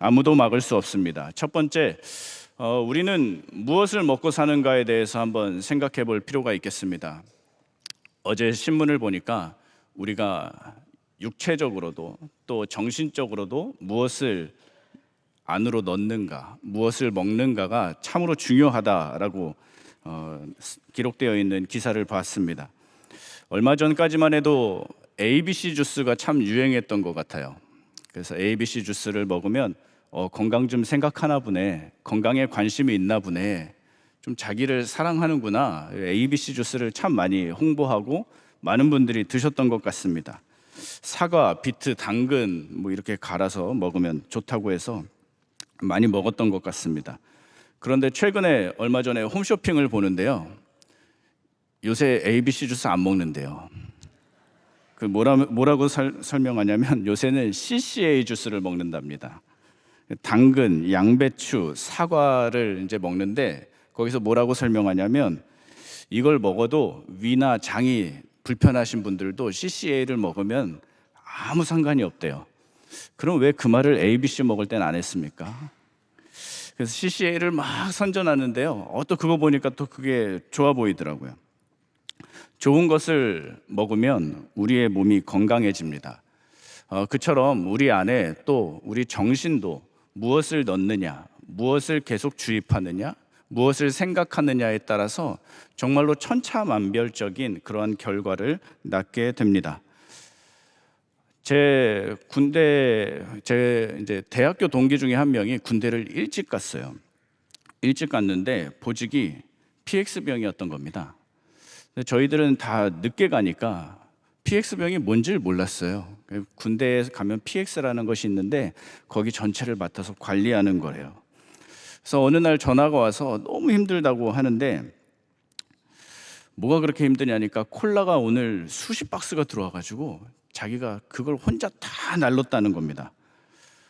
아무도 막을 수 없습니다. 첫 번째, 우리는 무엇을 먹고 사는가에 대해서 한번 생각해 볼 필요가 있겠습니다. 어제 신문을 보니까 우리가 육체적으로도 또 정신적으로도 무엇을 안으로 넣는가, 무엇을 먹는가가 참으로 중요하다라고 기록되어 있는 기사를 봤습니다. 얼마 전까지만 해도 ABC 주스가 참 유행했던 것 같아요. 그래서 ABC 주스를 먹으면 건강 좀 생각하나 보네, 건강에 관심이 있나 보네, 좀 자기를 사랑하는구나. ABC 주스를 참 많이 홍보하고 많은 분들이 드셨던 것 같습니다. 사과, 비트, 당근 뭐 이렇게 갈아서 먹으면 좋다고 해서 많이 먹었던 것 같습니다. 그런데 최근에 얼마 전에 홈쇼핑을 보는데요, 요새 ABC 주스 안 먹는데요. 그 뭐라고 설명하냐면 요새는 CCA 주스를 먹는답니다. 당근, 양배추, 사과를 이제 먹는데 거기서 뭐라고 설명하냐면 이걸 먹어도 위나 장이 불편하신 분들도 CCA를 먹으면 아무 상관이 없대요. 그럼 왜 그 말을 ABC 먹을 땐 안 했습니까? 그래서 CCA를 막 선전하는데요, 또 그거 보니까 또 그게 좋아 보이더라고요. 좋은 것을 먹으면 우리의 몸이 건강해집니다. 그처럼 우리 안에 또 우리 정신도 무엇을 넣느냐, 무엇을 계속 주입하느냐, 무엇을 생각하느냐에 따라서 정말로 천차만별적인 그러한 결과를 낳게 됩니다. 제 이제 대학교 동기 중에 한 명이 군대를 일찍 갔어요. 일찍 갔는데 보직이 PX병이었던 겁니다. 저희들은 다 늦게 가니까 PX병이 뭔지를 몰랐어요. 군대에 가면 PX라는 것이 있는데 거기 전체를 맡아서 관리하는 거래요. 그래서 어느 날 전화가 와서 너무 힘들다고 하는데 뭐가 그렇게 힘드냐니까 콜라가 오늘 수십 박스가 들어와가지고 자기가 그걸 혼자 다 날렸다는 겁니다.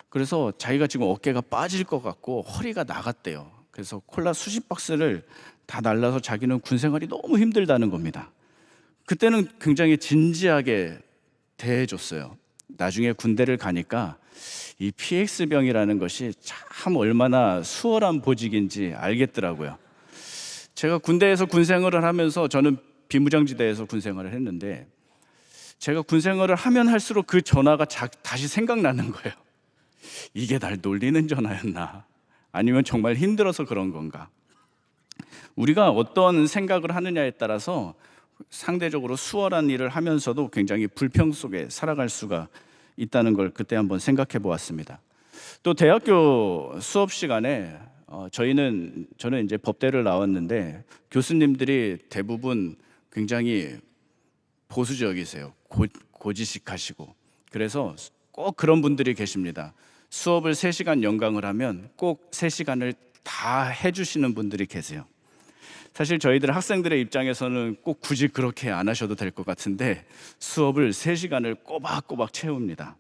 그래서 자기가 지금 어깨가 빠질 것 같고 허리가 나갔대요. 그래서 콜라 수십 박스를 다 날라서 자기는 군 생활이 너무 힘들다는 겁니다. 그때는 굉장히 진지하게 대해줬어요. 나중에 군대를 가니까 이 PX병이라는 것이 참 얼마나 수월한 보직인지 알겠더라고요. 제가 군대에서 군 생활을 하면서, 저는 비무장지대에서 군 생활을 했는데 제가 군 생활을 하면 할수록 그 전화가 다시 생각나는 거예요. 이게 날 놀리는 전화였나? 아니면 정말 힘들어서 그런 건가? 우리가 어떤 생각을 하느냐에 따라서 상대적으로 수월한 일을 하면서도 굉장히 불평 속에 살아갈 수가 있다는 걸 그때 한번 생각해 보았습니다. 또 대학교 수업 시간에 저는 이제 법대를 나왔는데 교수님들이 대부분 굉장히 보수적이세요. 고지식하시고. 그래서 꼭 그런 분들이 계십니다. 수업을 3시간 연강을 하면 꼭 3시간을 다 해주시는 분들이 계세요. 사실 저희들 학생들의 입장에서는 꼭 굳이 그렇게 안 하셔도 될 것 같은데 수업을 3시간을 꼬박꼬박 채웁니다.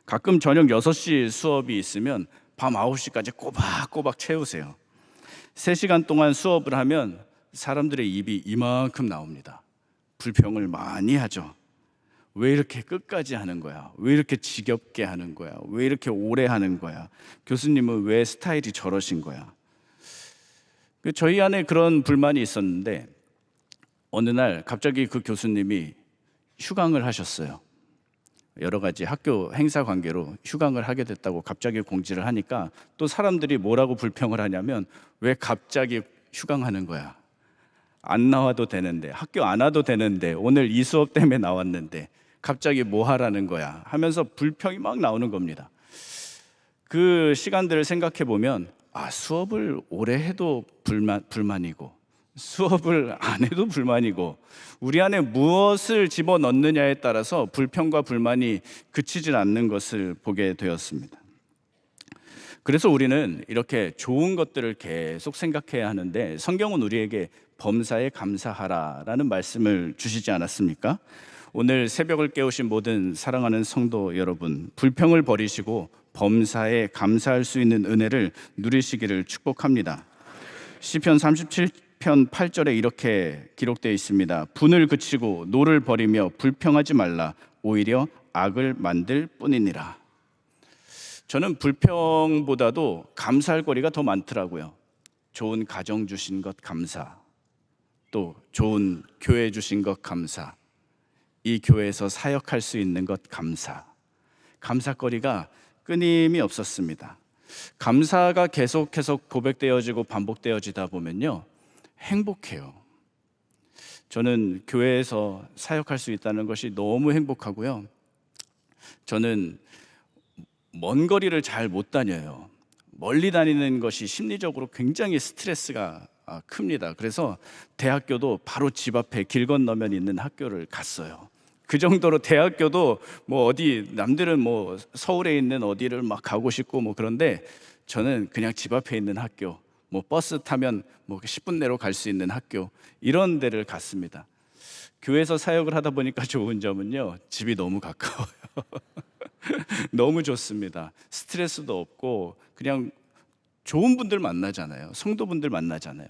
가끔 저녁 6시 수업이 있으면 밤 9시까지 꼬박꼬박 채우세요. 3시간 동안 수업을 하면 사람들의 입이 이만큼 나옵니다. 불평을 많이 하죠. 왜 이렇게 끝까지 하는 거야? 왜 이렇게 지겹게 하는 거야? 왜 이렇게 오래 하는 거야? 교수님은 왜 스타일이 저러신 거야? 저희 안에 그런 불만이 있었는데 어느 날 갑자기 그 교수님이 휴강을 하셨어요. 여러 가지 학교 행사 관계로 휴강을 하게 됐다고 갑자기 공지를 하니까 또 사람들이 뭐라고 불평을 하냐면 왜 갑자기 휴강하는 거야? 안 나와도 되는데, 학교 안 와도 되는데, 오늘 이 수업 때문에 나왔는데 갑자기 뭐 하라는 거야? 하면서 불평이 막 나오는 겁니다. 그 시간들을 생각해 보면 수업을 오래 해도 불만이고 수업을 안 해도 불만이고 우리 안에 무엇을 집어넣느냐에 따라서 불평과 불만이 그치질 않는 것을 보게 되었습니다. 그래서 우리는 이렇게 좋은 것들을 계속 생각해야 하는데 성경은 우리에게 범사에 감사하라라는 말씀을 주시지 않았습니까? 오늘 새벽을 깨우신 모든 사랑하는 성도 여러분, 불평을 버리시고 범사에 감사할 수 있는 은혜를 누리시기를 축복합니다. 시편 37편 8절에 이렇게 기록되어 있습니다. 분을 그치고 노를 버리며 불평하지 말라. 오히려 악을 만들 뿐이니라. 저는 불평보다도 감사할 거리가 더 많더라고요. 좋은 가정 주신 것 감사, 또 좋은 교회 주신 것 감사, 이 교회에서 사역할 수 있는 것 감사, 감사거리가 끊임이 없었습니다. 감사가 계속해서 고백되어지고 반복되어지다 보면요, 행복해요. 저는 교회에서 사역할 수 있다는 것이 너무 행복하고요. 저는 먼 거리를 잘 못 다녀요. 멀리 다니는 것이 심리적으로 굉장히 스트레스가 큽니다. 그래서 대학교도 바로 집 앞에 길 건너면 있는 학교를 갔어요. 그 정도로 대학교도 뭐 어디 남들은 뭐 서울에 있는 어디를 막 가고 싶고 뭐 그런데 저는 그냥 집 앞에 있는 학교, 뭐 버스 타면 뭐 10분 내로 갈 수 있는 학교, 이런 데를 갔습니다. 교회에서 사역을 하다 보니까 좋은 점은요, 집이 너무 가까워요. 너무 좋습니다. 스트레스도 없고 그냥 좋은 분들 만나잖아요. 성도분들 만나잖아요.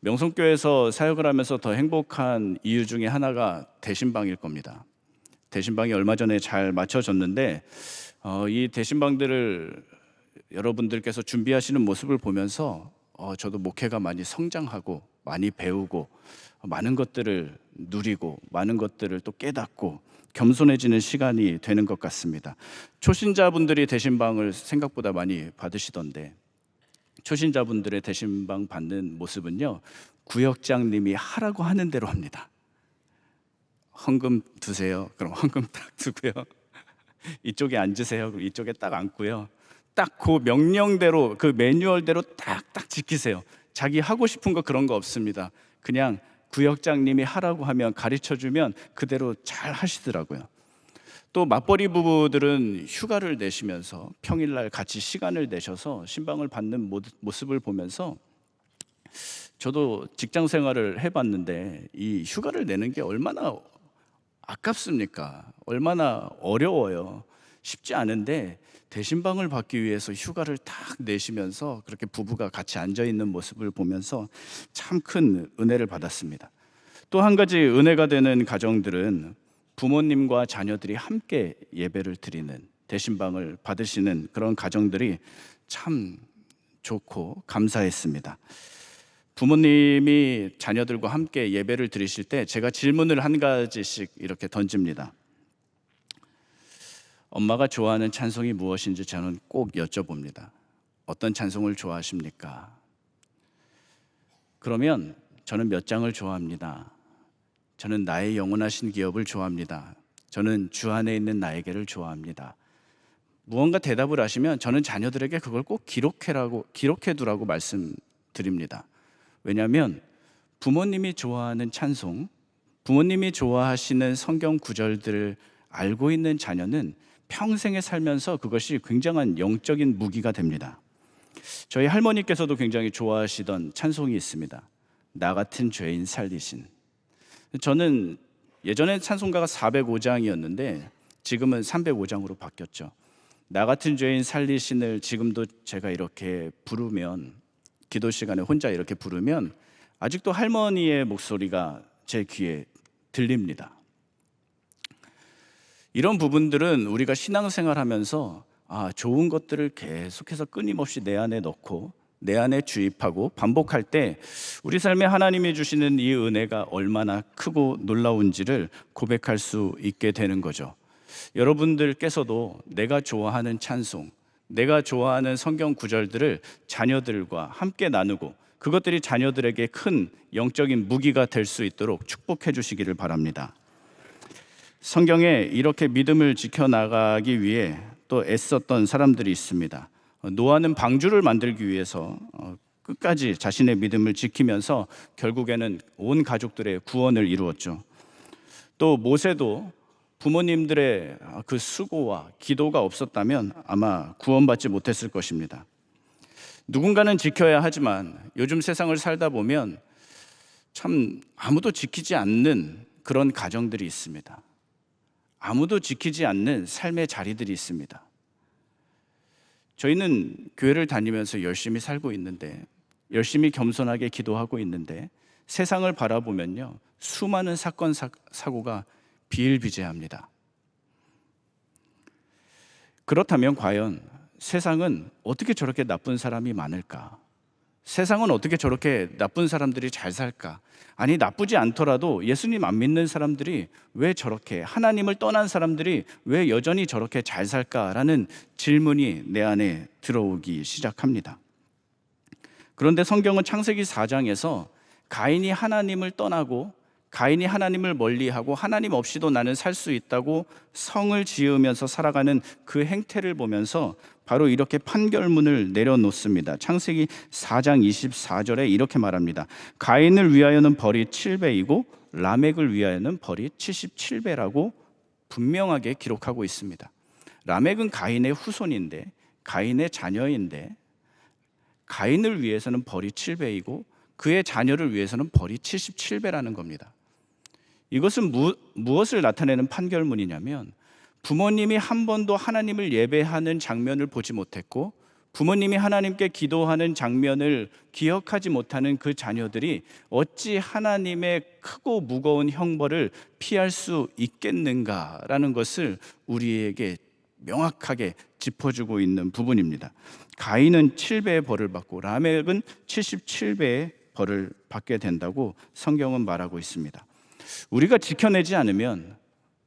명성교회에서 사역을 하면서 더 행복한 이유 중에 하나가 대신방일 겁니다. 대신방이 얼마 전에 잘 맞춰졌는데 이 대신방들을 여러분들께서 준비하시는 모습을 보면서 저도 목회가 많이 성장하고 많이 배우고 많은 것들을 누리고 많은 것들을 또 깨닫고 겸손해지는 시간이 되는 것 같습니다. 초신자분들이 대신방을 생각보다 많이 받으시던데, 초신자분들의 대신방 받는 모습은요, 구역장님이 하라고 하는 대로 합니다. 헌금 두세요. 그럼 헌금 딱 두고요. 이쪽에 앉으세요. 그럼 이쪽에 딱 앉고요. 딱 그 명령대로, 그 매뉴얼대로 딱딱 지키세요. 자기 하고 싶은 거 그런 거 없습니다. 그냥 구역장님이 하라고 하면 가르쳐주면 그대로 잘 하시더라고요. 또 맞벌이 부부들은 휴가를 내시면서 평일날 같이 시간을 내셔서 신방을 받는 모습을 보면서 저도 직장 생활을 해봤는데 이 휴가를 내는 게 얼마나 아깝습니까? 얼마나 어려워요. 쉽지 않은데 대신방을 받기 위해서 휴가를 딱 내시면서 그렇게 부부가 같이 앉아 있는 모습을 보면서 참 큰 은혜를 받았습니다. 또 한 가지 은혜가 되는 가정들은 부모님과 자녀들이 함께 예배를 드리는, 대신방을 받으시는 그런 가정들이 참 좋고 감사했습니다. 부모님이 자녀들과 함께 예배를 드리실 때 제가 질문을 한 가지씩 이렇게 던집니다. 엄마가 좋아하는 찬송이 무엇인지 저는 꼭 여쭤봅니다. 어떤 찬송을 좋아하십니까? 그러면 저는 몇 장을 좋아합니다. 저는 나의 영원하신 기업을 좋아합니다. 저는 주 안에 있는 나에게를 좋아합니다. 무언가 대답을 하시면 저는 자녀들에게 그걸 꼭 기록해두라고 말씀드립니다. 왜냐하면 부모님이 좋아하는 찬송, 부모님이 좋아하시는 성경 구절들을 알고 있는 자녀는 평생에 살면서 그것이 굉장한 영적인 무기가 됩니다. 저희 할머니께서도 굉장히 좋아하시던 찬송이 있습니다. 나 같은 죄인 살리신. 저는 예전에 찬송가가 405장이었는데 지금은 305장으로 바뀌었죠. 나 같은 죄인 살리신을 지금도 제가 이렇게 부르면, 기도 시간에 혼자 이렇게 부르면 아직도 할머니의 목소리가 제 귀에 들립니다. 이런 부분들은 우리가 신앙생활하면서 좋은 것들을 계속해서 끊임없이 내 안에 넣고 내 안에 주입하고 반복할 때 우리 삶에 하나님이 주시는 이 은혜가 얼마나 크고 놀라운지를 고백할 수 있게 되는 거죠. 여러분들께서도 내가 좋아하는 찬송, 내가 좋아하는 성경 구절들을 자녀들과 함께 나누고 그것들이 자녀들에게 큰 영적인 무기가 될 수 있도록 축복해 주시기를 바랍니다. 성경에 이렇게 믿음을 지켜나가기 위해 또 애썼던 사람들이 있습니다. 노아는 방주를 만들기 위해서 끝까지 자신의 믿음을 지키면서 결국에는 온 가족들의 구원을 이루었죠. 또 모세도 부모님들의 그 수고와 기도가 없었다면 아마 구원받지 못했을 것입니다. 누군가는 지켜야 하지만 요즘 세상을 살다 보면 참 아무도 지키지 않는 그런 가정들이 있습니다. 아무도 지키지 않는 삶의 자리들이 있습니다. 저희는 교회를 다니면서 열심히 살고 있는데, 열심히 겸손하게 기도하고 있는데 세상을 바라보면요, 수많은 사건 사고가 비일비재합니다. 그렇다면 과연 세상은 어떻게 저렇게 나쁜 사람이 많을까? 세상은 어떻게 저렇게 나쁜 사람들이 잘 살까? 아니, 나쁘지 않더라도 예수님 안 믿는 사람들이 왜 저렇게, 하나님을 떠난 사람들이 왜 여전히 저렇게 잘 살까라는 질문이 내 안에 들어오기 시작합니다. 그런데 성경은 창세기 4장에서 가인이 하나님을 떠나고 가인이 하나님을 멀리하고 하나님 없이도 나는 살 수 있다고 성을 지으면서 살아가는 그 행태를 보면서 바로 이렇게 판결문을 내려놓습니다. 창세기 4장 24절에 이렇게 말합니다. 가인을 위하여는 벌이 7배이고 라멕을 위하여는 벌이 77배라고 분명하게 기록하고 있습니다. 라멕은 가인의 후손인데, 가인의 자녀인데, 가인을 위해서는 벌이 7배이고 그의 자녀를 위해서는 벌이 77배라는 겁니다. 이것은 무엇을 나타내는 판결문이냐면, 부모님이 한 번도 하나님을 예배하는 장면을 보지 못했고 부모님이 하나님께 기도하는 장면을 기억하지 못하는 그 자녀들이 어찌 하나님의 크고 무거운 형벌을 피할 수 있겠는가라는 것을 우리에게 명확하게 짚어주고 있는 부분입니다. 가인은 7배의 벌을 받고 라멕은 77배의 벌을 받게 된다고 성경은 말하고 있습니다. 우리가 지켜내지 않으면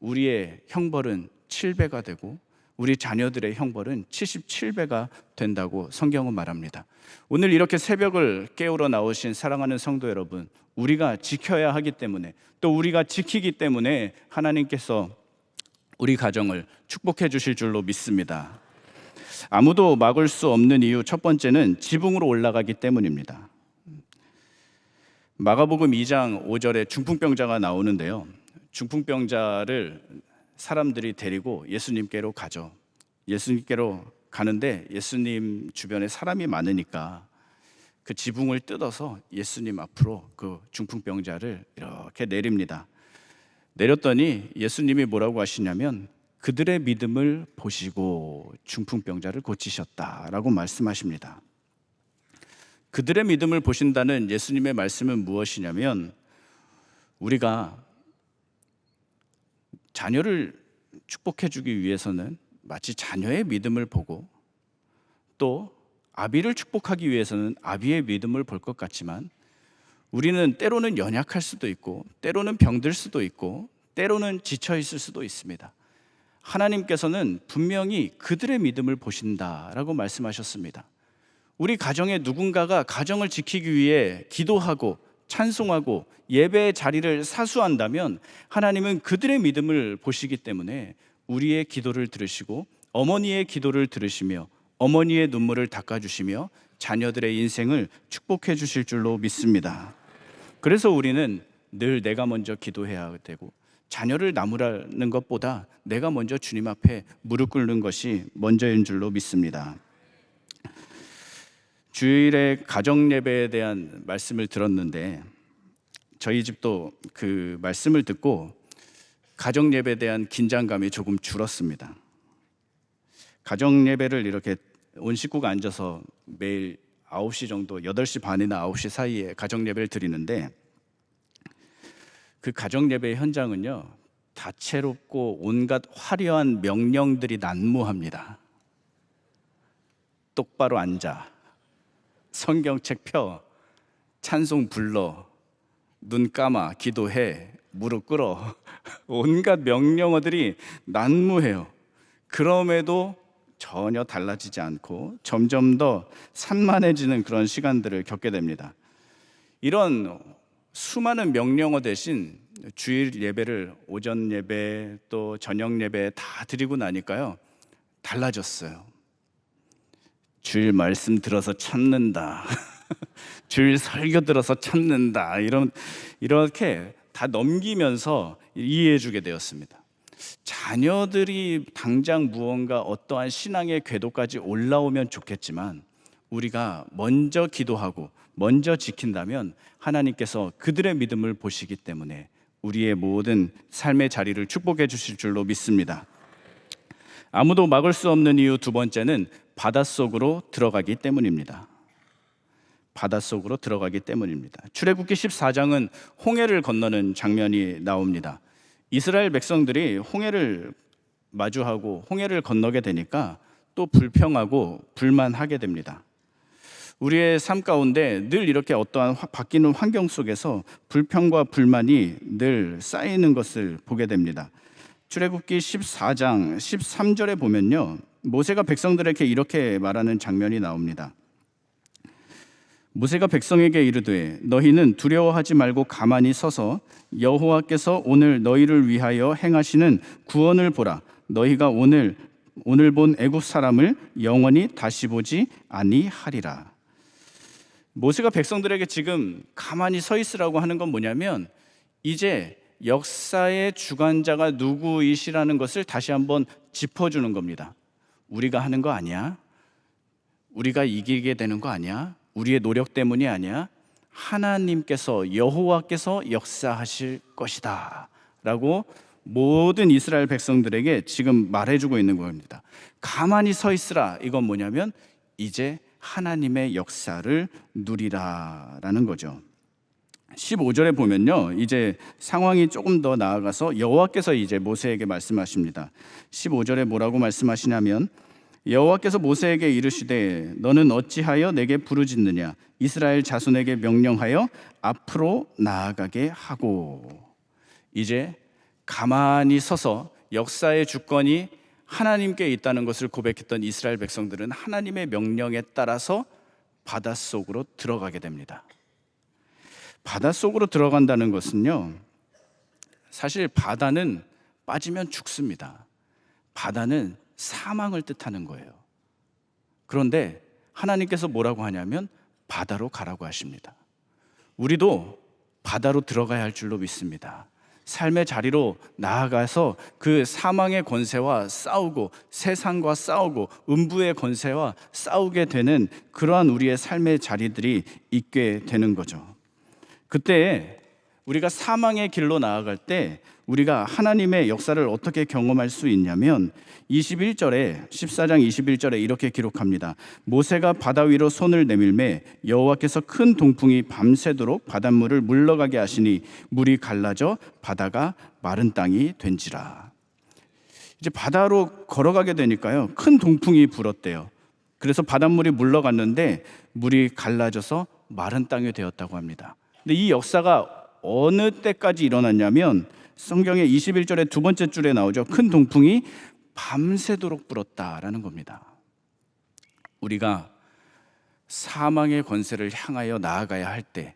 우리의 형벌은 7배가 되고 우리 자녀들의 형벌은 77배가 된다고 성경은 말합니다. 오늘 이렇게 새벽을 깨우러 나오신 사랑하는 성도 여러분, 우리가 지켜야 하기 때문에, 또 우리가 지키기 때문에 하나님께서 우리 가정을 축복해 주실 줄로 믿습니다. 아무도 막을 수 없는 이유 첫 번째는 지붕으로 올라가기 때문입니다. 마가복음 2장 5절에 중풍병자가 나오는데요, 중풍병자를 사람들이 데리고 예수님께로 가죠. 예수님께로 가는데 예수님 주변에 사람이 많으니까 그 지붕을 뜯어서 예수님 앞으로 그 중풍병자를 이렇게 내립니다. 내렸더니 예수님이 뭐라고 하시냐면, 그들의 믿음을 보시고 중풍병자를 고치셨다라고 말씀하십니다. 그들의 믿음을 보신다는 예수님의 말씀은 무엇이냐면, 우리가 자녀를 축복해 주기 위해서는 마치 자녀의 믿음을 보고, 또 아비를 축복하기 위해서는 아비의 믿음을 볼 것 같지만, 우리는 때로는 연약할 수도 있고 때로는 병들 수도 있고 때로는 지쳐 있을 수도 있습니다. 하나님께서는 분명히 그들의 믿음을 보신다라고 말씀하셨습니다. 우리 가정에 누군가가 가정을 지키기 위해 기도하고 찬송하고 예배의 자리를 사수한다면 하나님은 그들의 믿음을 보시기 때문에 우리의 기도를 들으시고 어머니의 기도를 들으시며 어머니의 눈물을 닦아주시며 자녀들의 인생을 축복해 주실 줄로 믿습니다. 그래서 우리는 늘 내가 먼저 기도해야 되고, 자녀를 나무라는 것보다 내가 먼저 주님 앞에 무릎 꿇는 것이 먼저인 줄로 믿습니다. 주일에 가정 예배에 대한 말씀을 들었는데, 저희 집도 그 말씀을 듣고 가정 예배에 대한 긴장감이 조금 줄었습니다. 가정 예배를 이렇게 온 식구가 앉아서 매일 9시 정도, 8시 반이나 9시 사이에 가정 예배를 드리는데, 그 가정 예배의 현장은요, 다채롭고 온갖 화려한 명령들이 난무합니다. 똑바로 앉아, 성경책 펴, 찬송 불러, 눈 감아, 기도해, 무릎 꿇어. 온갖 명령어들이 난무해요. 그럼에도 전혀 달라지지 않고 점점 더 산만해지는 그런 시간들을 겪게 됩니다. 이런 수많은 명령어 대신 주일 예배를 오전 예배 또 저녁 예배 다 드리고 나니까요, 달라졌어요. 주일 말씀 들어서 참는다. 주일 설교 들어서 참는다. 이렇게 다 넘기면서 이해해 주게 되었습니다. 자녀들이 당장 무언가 어떠한 신앙의 궤도까지 올라오면 좋겠지만, 우리가 먼저 기도하고 먼저 지킨다면 하나님께서 그들의 믿음을 보시기 때문에 우리의 모든 삶의 자리를 축복해 주실 줄로 믿습니다. 아무도 막을 수 없는 이유 두 번째는 바닷속으로 들어가기 때문입니다. 바닷속으로 들어가기 때문입니다. 출애굽기 14장은 홍해를 건너는 장면이 나옵니다. 이스라엘 백성들이 홍해를 마주하고 홍해를 건너게 되니까 또 불평하고 불만하게 됩니다. 우리의 삶 가운데 늘 이렇게 어떠한 바뀌는 환경 속에서 불평과 불만이 늘 쌓이는 것을 보게 됩니다. 출애굽기 14장 13절에 보면요, 모세가 백성들에게 이렇게 말하는 장면이 나옵니다. 모세가 백성에게 이르되 너희는 두려워하지 말고 가만히 서서 여호와께서 오늘 너희를 위하여 행하시는 구원을 보라. 너희가 오늘 본 애굽 사람을 영원히 다시 보지 아니하리라. 모세가 백성들에게 지금 가만히 서 있으라고 하는 건 뭐냐면, 이제 역사의 주관자가 누구이시라는 것을 다시 한번 짚어주는 겁니다. 우리가 하는 거 아니야. 우리가 이기게 되는 거 아니야. 우리의 노력 때문이 아니야. 하나님께서, 여호와께서 역사하실 것이다 라고 모든 이스라엘 백성들에게 지금 말해주고 있는 겁니다. 가만히 서 있으라. 이건 뭐냐면 이제 하나님의 역사를 누리라라는 거죠. 15절에 보면요, 이제 상황이 조금 더 나아가서 여호와께서 이제 모세에게 말씀하십니다. 15절에 뭐라고 말씀하시냐면, 여호와께서 모세에게 이르시되 너는 어찌하여 내게 부르짖느냐. 이스라엘 자손에게 명령하여 앞으로 나아가게 하고. 이제 가만히 서서 역사의 주권이 하나님께 있다는 것을 고백했던 이스라엘 백성들은 하나님의 명령에 따라서 바닷속으로 들어가게 됩니다. 바닷속으로 들어간다는 것은요, 사실 바다는 빠지면 죽습니다. 바다는 사망을 뜻하는 거예요. 그런데 하나님께서 뭐라고 하냐면 바다로 가라고 하십니다. 우리도 바다로 들어가야 할 줄로 믿습니다. 삶의 자리로 나아가서 그 사망의 권세와 싸우고 세상과 싸우고 음부의 권세와 싸우게 되는 그러한 우리의 삶의 자리들이 있게 되는 거죠. 그때 우리가 사망의 길로 나아갈 때 우리가 하나님의 역사를 어떻게 경험할 수 있냐면 14장 21절에 이렇게 기록합니다. 모세가 바다 위로 손을 내밀매 여호와께서 큰 동풍이 밤새도록 바닷물을 물러가게 하시니 물이 갈라져 바다가 마른 땅이 된지라. 이제 바다로 걸어가게 되니까요, 큰 동풍이 불었대요. 그래서 바닷물이 물러갔는데 물이 갈라져서 마른 땅이 되었다고 합니다. 근데 이 역사가 어느 때까지 일어났냐면 성경의 21절의 두 번째 줄에 나오죠. 큰 동풍이 밤새도록 불었다라는 겁니다. 우리가 사망의 권세를 향하여 나아가야 할 때,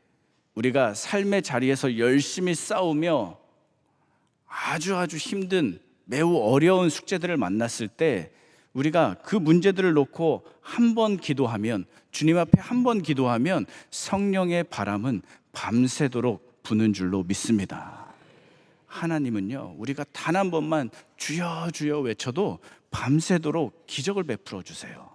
우리가 삶의 자리에서 열심히 싸우며 아주 힘든 매우 어려운 숙제들을 만났을 때 우리가 그 문제들을 놓고 한 번 기도하면, 주님 앞에 한 번 기도하면 성령의 바람은 밤새도록 부는 줄로 믿습니다. 하나님은요, 우리가 단 한 번만 주여 주여 외쳐도 밤새도록 기적을 베풀어 주세요.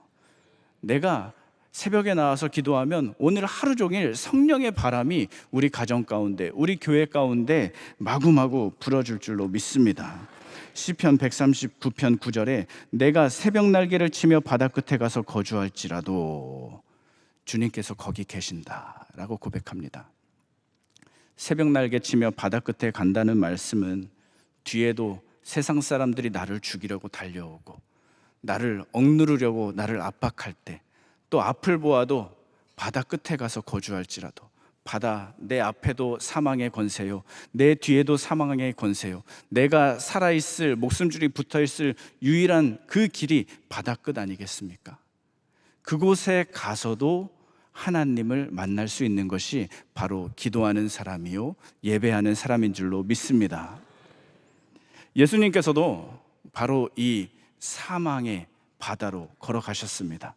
내가 새벽에 나와서 기도하면 오늘 하루 종일 성령의 바람이 우리 가정 가운데, 우리 교회 가운데 마구마구 불어줄 줄로 믿습니다. 시편 139편 9절에 내가 새벽 날개를 치며 바다 끝에 가서 거주할지라도 주님께서 거기 계신다라고 고백합니다. 새벽 날개 치며 바다 끝에 간다는 말씀은 뒤에도 세상 사람들이 나를 죽이려고 달려오고 나를 억누르려고 나를 압박할 때, 또 앞을 보아도 바다 끝에 가서 거주할지라도, 바다 내 앞에도 사망의 권세요, 내 뒤에도 사망의 권세요, 내가 살아있을 목숨줄이 붙어있을 유일한 그 길이 바다 끝 아니겠습니까? 그곳에 가서도 하나님을 만날 수 있는 것이 바로 기도하는 사람이요 예배하는 사람인 줄로 믿습니다. 예수님께서도 바로 이 사망의 바다로 걸어가셨습니다.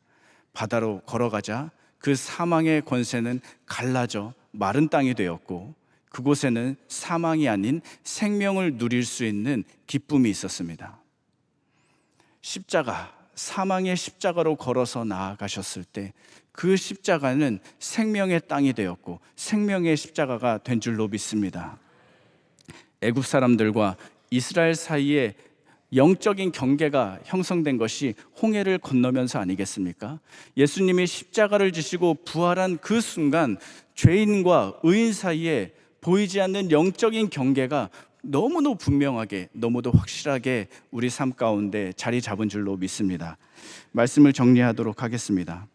바다로 걸어가자 그 사망의 권세는 갈라져 마른 땅이 되었고, 그곳에는 사망이 아닌 생명을 누릴 수 있는 기쁨이 있었습니다. 십자가, 사망의 십자가로 걸어서 나아가셨을 때 그 십자가는 생명의 땅이 되었고 생명의 십자가가 된 줄로 믿습니다. 애굽 사람들과 이스라엘 사이에 영적인 경계가 형성된 것이 홍해를 건너면서 아니겠습니까? 예수님이 십자가를 지시고 부활한 그 순간 죄인과 의인 사이에 보이지 않는 영적인 경계가 너무도 분명하게, 너무도 확실하게 우리 삶 가운데 자리 잡은 줄로 믿습니다. 말씀을 정리하도록 하겠습니다.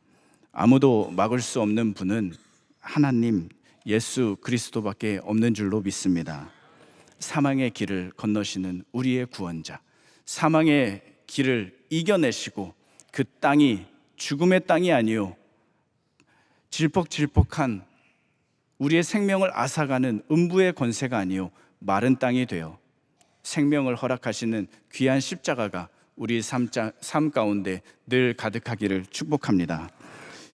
아무도 막을 수 없는 분은 하나님 예수 그리스도밖에 없는 줄로 믿습니다. 사망의 길을 건너시는 우리의 구원자, 사망의 길을 이겨내시고 그 땅이 죽음의 땅이 아니요 질퍽질퍽한 우리의 생명을 앗아가는 음부의 권세가 아니요 마른 땅이 되어 생명을 허락하시는 귀한 십자가가 우리 삶 가운데 늘 가득하기를 축복합니다.